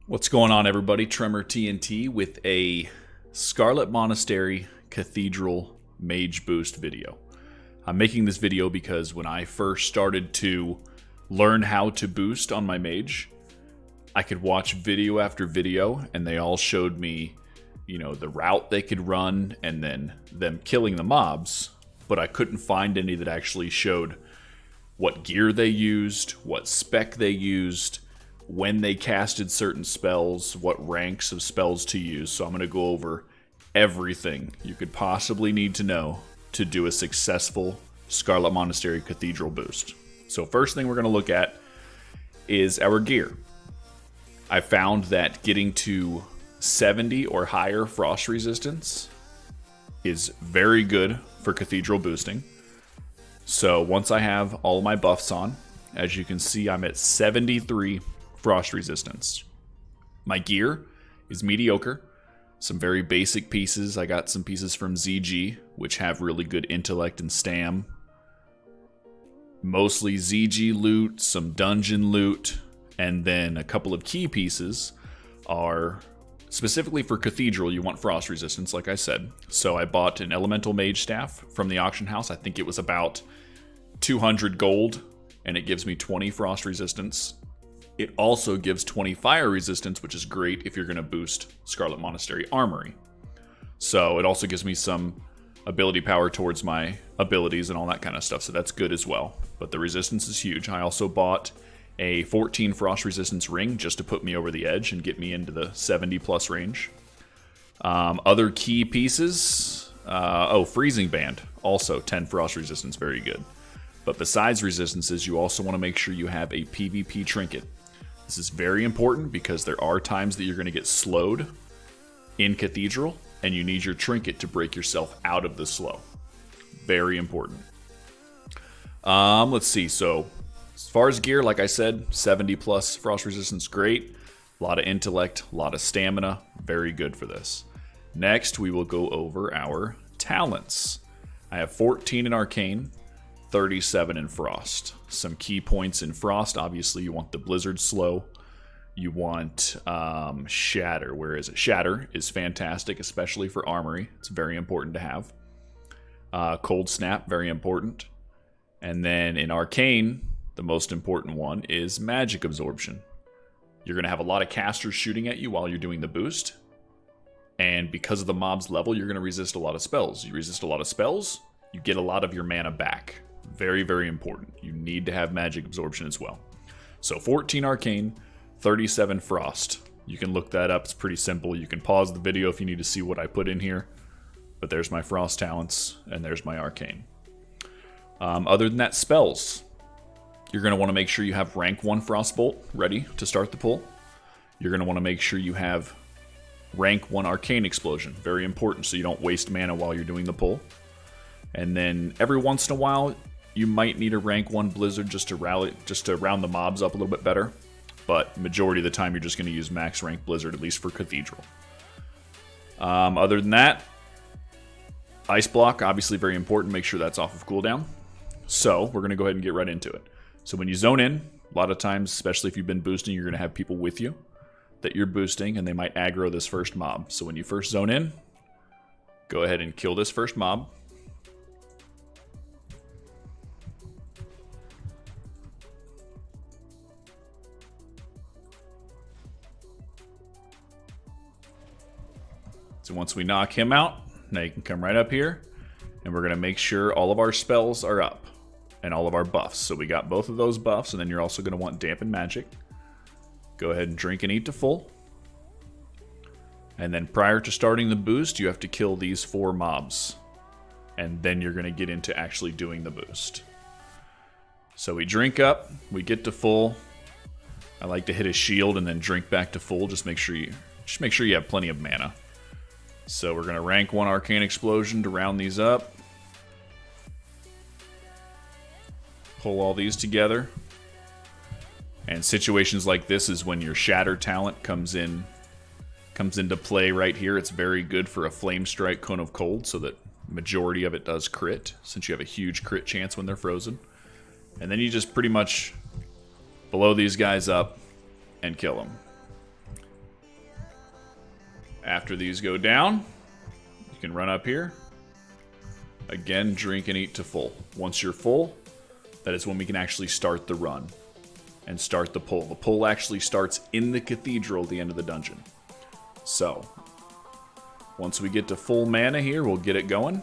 What's going on, everybody? Tremor TNT with a Scarlet Monastery Cathedral Mage boost video. I'm making this video because when I first started to learn how to boost on my Mage, I could watch video after video and they all showed me, the route they could run and then them killing the mobs, but I couldn't find any that actually showed what gear they used, what spec they used, when they casted certain spells, what ranks of spells to use. So I'm going to go over everything you could possibly need to know to do a successful Scarlet Monastery Cathedral boost. So first thing we're going to look at is our gear. I found that getting to 70 or higher frost resistance is very good for Cathedral boosting. So once I have all my buffs on, as you can see, I'm at 73 frost resistance. My gear is mediocre. Some very basic pieces. I got some pieces from ZG, which have really good intellect and stam. Mostly ZG loot, some dungeon loot, and then a couple of key pieces are specifically for Cathedral. You want frost resistance, like I said. So I bought an Elemental Mage staff from the auction house. I think it was about 200 gold, and it gives me 20 frost resistance. It also gives 20 fire resistance, which is great if you're going to boost Scarlet Monastery Armory. So it also gives me some ability power towards my abilities and all that kind of stuff, so that's good as well. But the resistance is huge. I also bought a 14 frost resistance ring just to put me over the edge and get me into the 70 plus range. Other key pieces, freezing band, also 10 frost resistance, very good. But besides resistances, you also want to make sure you have a PvP trinket. This is very important because there are times that you're going to get slowed in Cathedral, and you need your trinket to break yourself out of the slow. Very important. Let's see. So as far as gear, like I said, 70 plus frost resistance, great. A lot of intellect, a lot of stamina, very good for this. Next, we will go over our talents. I have 14 in Arcane, 37 in Frost. Some key points in Frost, obviously you want the Blizzard Slow. You want Shatter. Where is it? Shatter is fantastic, especially for Armory. It's very important to have. Cold Snap, very important. And then in Arcane, the most important one is Magic Absorption. You're going to have a lot of casters shooting at you while you're doing the boost. And because of the mob's level, you're going to resist a lot of spells. You resist a lot of spells, you get a lot of your mana back. Very, very important. You need to have Magic Absorption as well. So 14 Arcane, 37 Frost. You can look that up. It's pretty simple. You can pause the video if you need to see what I put in here. But there's my Frost talents, and there's my Arcane. Other than that, spells. You're going to want to make sure you have rank 1 Frostbolt ready to start the pull. You're going to want to make sure you have rank 1 Arcane Explosion. Very important, so you don't waste mana while you're doing the pull. And then every once in a while, you might need a rank 1 Blizzard just to round the mobs up a little bit better. But majority of the time, you're just going to use max rank Blizzard, at least for Cathedral. Other than that, Ice Block, obviously very important. Make sure that's off of cooldown. So we're going to go ahead and get right into it. So when you zone in, a lot of times, especially if you've been boosting, you're going to have people with you that you're boosting, and they might aggro this first mob. So when you first zone in, go ahead and kill this first mob. So once we knock him out, now you can come right up here, and we're going to make sure all of our spells are up and all of our buffs. So we got both of those buffs, and then you're also going to want Dampen Magic. Go ahead and drink and eat to full. And then prior to starting the boost, you have to kill these 4 mobs. And then you're going to get into actually doing the boost. So we drink up, we get to full. I like to hit a shield and then drink back to full. Just make sure you have plenty of mana. So we're going to rank 1 Arcane Explosion to round these up. Pull all these together. And situations like this is when your Shatter talent comes into play right here. It's very good for a Flame Strike Cone of Cold, so that majority of it does crit, since you have a huge crit chance when they're frozen. And then you just pretty much blow these guys up and kill them. After these go down, you can run up here. Again, drink and eat to full. Once you're full, that is when we can actually start the run and start the pull. The pull actually starts in the cathedral at the end of the dungeon. So, once we get to full mana here, we'll get it going.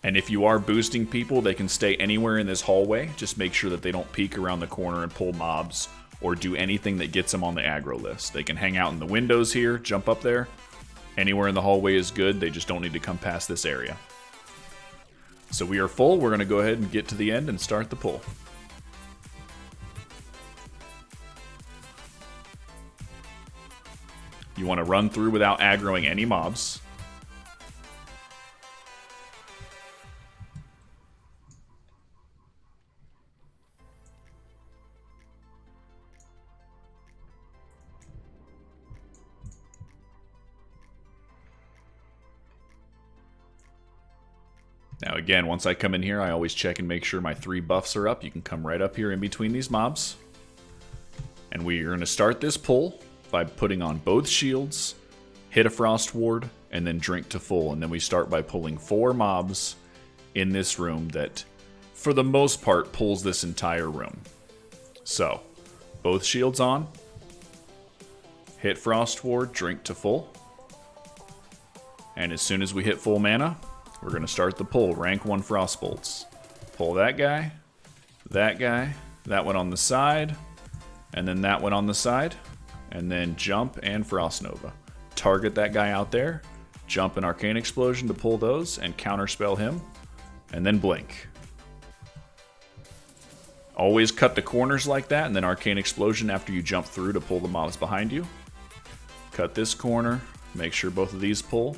And if you are boosting people, they can stay anywhere in this hallway. Just make sure that they don't peek around the corner and pull mobs or do anything that gets them on the aggro list. They can hang out in the windows here, jump up there. Anywhere in the hallway is good. They just don't need to come past this area. So we are full. We're going to go ahead and get to the end and start the pull. You want to run through without aggroing any mobs. Now again, once I come in here, I always check and make sure my 3 buffs are up. You can come right up here in between these mobs. And we are going to start this pull by putting on both shields, hit a frost ward, and then drink to full. And then we start by pulling 4 mobs in this room that, for the most part, pulls this entire room. So, both shields on, hit frost ward, drink to full. And as soon as we hit full mana, we're going to start the pull. Rank 1 frost bolts. Pull that guy, that one on the side, and then that one on the side, and then jump and frost nova. Target that guy out there, jump an arcane explosion to pull those, and counterspell him, and then blink. Always cut the corners like that, and then arcane explosion after you jump through to pull the mobs behind you. Cut this corner, make sure both of these pull.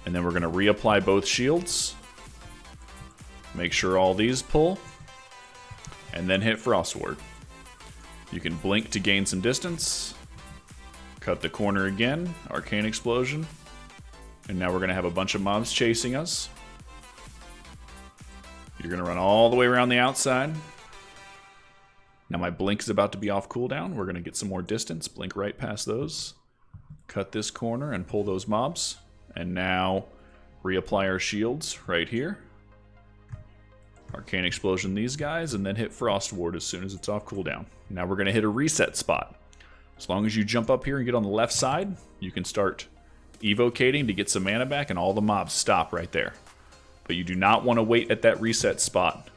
And then we're going to reapply both shields. Make sure all these pull. And then hit Frost Ward. You can blink to gain some distance. Cut the corner again. Arcane Explosion. And now we're going to have a bunch of mobs chasing us. You're going to run all the way around the outside. Now my blink is about to be off cooldown. We're going to get some more distance. Blink right past those. Cut this corner and pull those mobs. And now, reapply our shields right here. Arcane Explosion these guys, and then hit Frost Ward as soon as it's off cooldown. Now we're going to hit a reset spot. As long as you jump up here and get on the left side, you can start evocating to get some mana back, and all the mobs stop right there. But you do not want to wait at that reset spot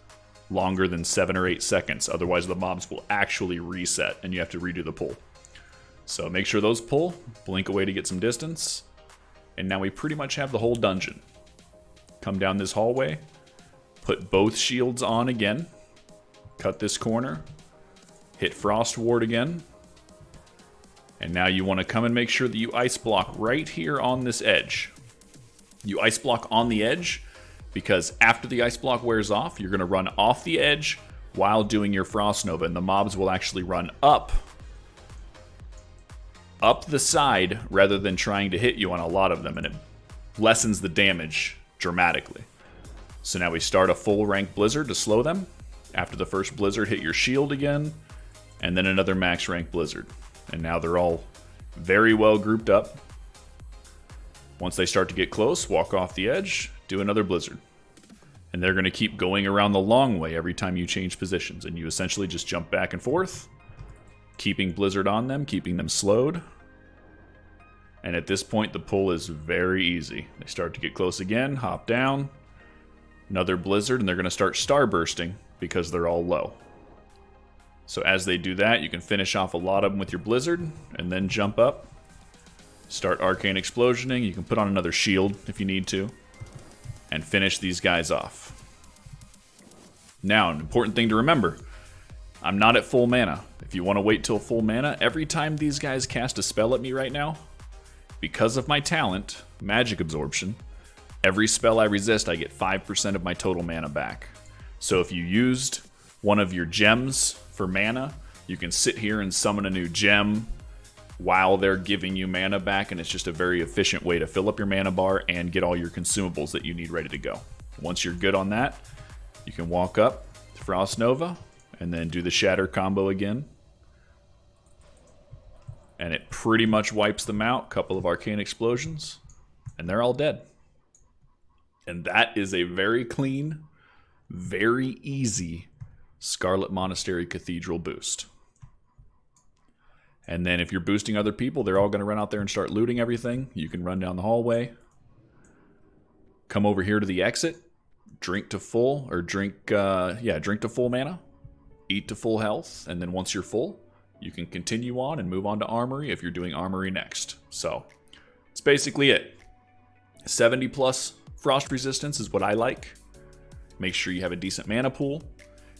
longer than 7 or 8 seconds. Otherwise, the mobs will actually reset, and you have to redo the pull. So make sure those pull. Blink away to get some distance. And now we pretty much have the whole dungeon. Come down this hallway, put both shields on again, cut this corner, hit Frost Ward again, and now you want to come and make sure that you ice block right here on this edge. You ice block on the edge because after the ice block wears off, you're going to run off the edge while doing your Frost Nova, and the mobs will actually run up the side rather than trying to hit you on a lot of them, and it lessens the damage dramatically. So now we start a full rank blizzard to slow them. After the first blizzard, hit your shield again, and then another max rank blizzard. And now they're all very well grouped up. Once they start to get close, walk off the edge, do another blizzard. And they're going to keep going around the long way every time you change positions, and you essentially just jump back and forth, keeping blizzard on them, keeping them slowed. And at this point, the pull is very easy. They start to get close again, hop down, another blizzard, and they're going to start starbursting because they're all low. So as they do that, you can finish off a lot of them with your blizzard, and then jump up, start arcane explosioning. You can put on another shield if you need to, and finish these guys off. Now, an important thing to remember, I'm not at full mana. If you want to wait till full mana, every time these guys cast a spell at me right now, because of my talent, Magic Absorption, every spell I resist, I get 5% of my total mana back. So if you used one of your gems for mana, you can sit here and summon a new gem while they're giving you mana back, and it's just a very efficient way to fill up your mana bar and get all your consumables that you need ready to go. Once you're good on that, you can walk up to Frost Nova and then do the Shatter combo again. and it pretty much wipes them out. Couple of Arcane Explosions, and they're all dead. And that is a very clean, very easy Scarlet Monastery Cathedral boost. And then if you're boosting other people, they're all going to run out there and start looting everything. You can run down the hallway, come over here to the exit, drink to full, or drink to full mana, eat to full health, and then once you're full, you can continue on and move on to Armory if you're doing Armory next. So, that's basically it. 70 plus frost resistance is what I like. Make sure you have a decent mana pool.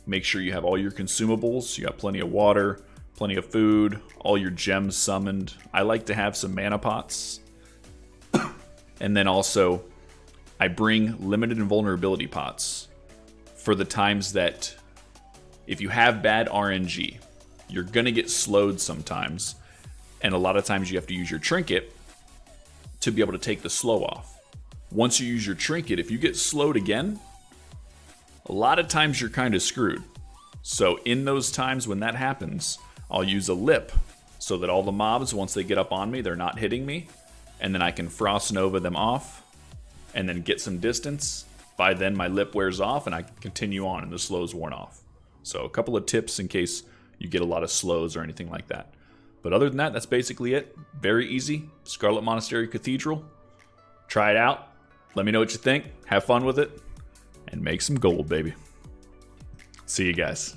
Make sure you have all your consumables. You got plenty of water, plenty of food, all your gems summoned. I like to have some mana pots. And then also, I bring limited invulnerability pots for the times that if you have bad RNG, you're going to get slowed sometimes. And a lot of times you have to use your trinket to be able to take the slow off. Once you use your trinket, if you get slowed again, a lot of times you're kind of screwed. So in those times when that happens, I'll use a lip so that all the mobs, once they get up on me, they're not hitting me. And then I can Frost Nova them off and then get some distance. By then my lip wears off and I can continue on and the slow's worn off. So a couple of tips in case you get a lot of slows or anything like that. But other than that, that's basically it. Very easy. Scarlet Monastery Cathedral. Try it out. Let me know what you think. Have fun with it. And make some gold, baby. See you guys.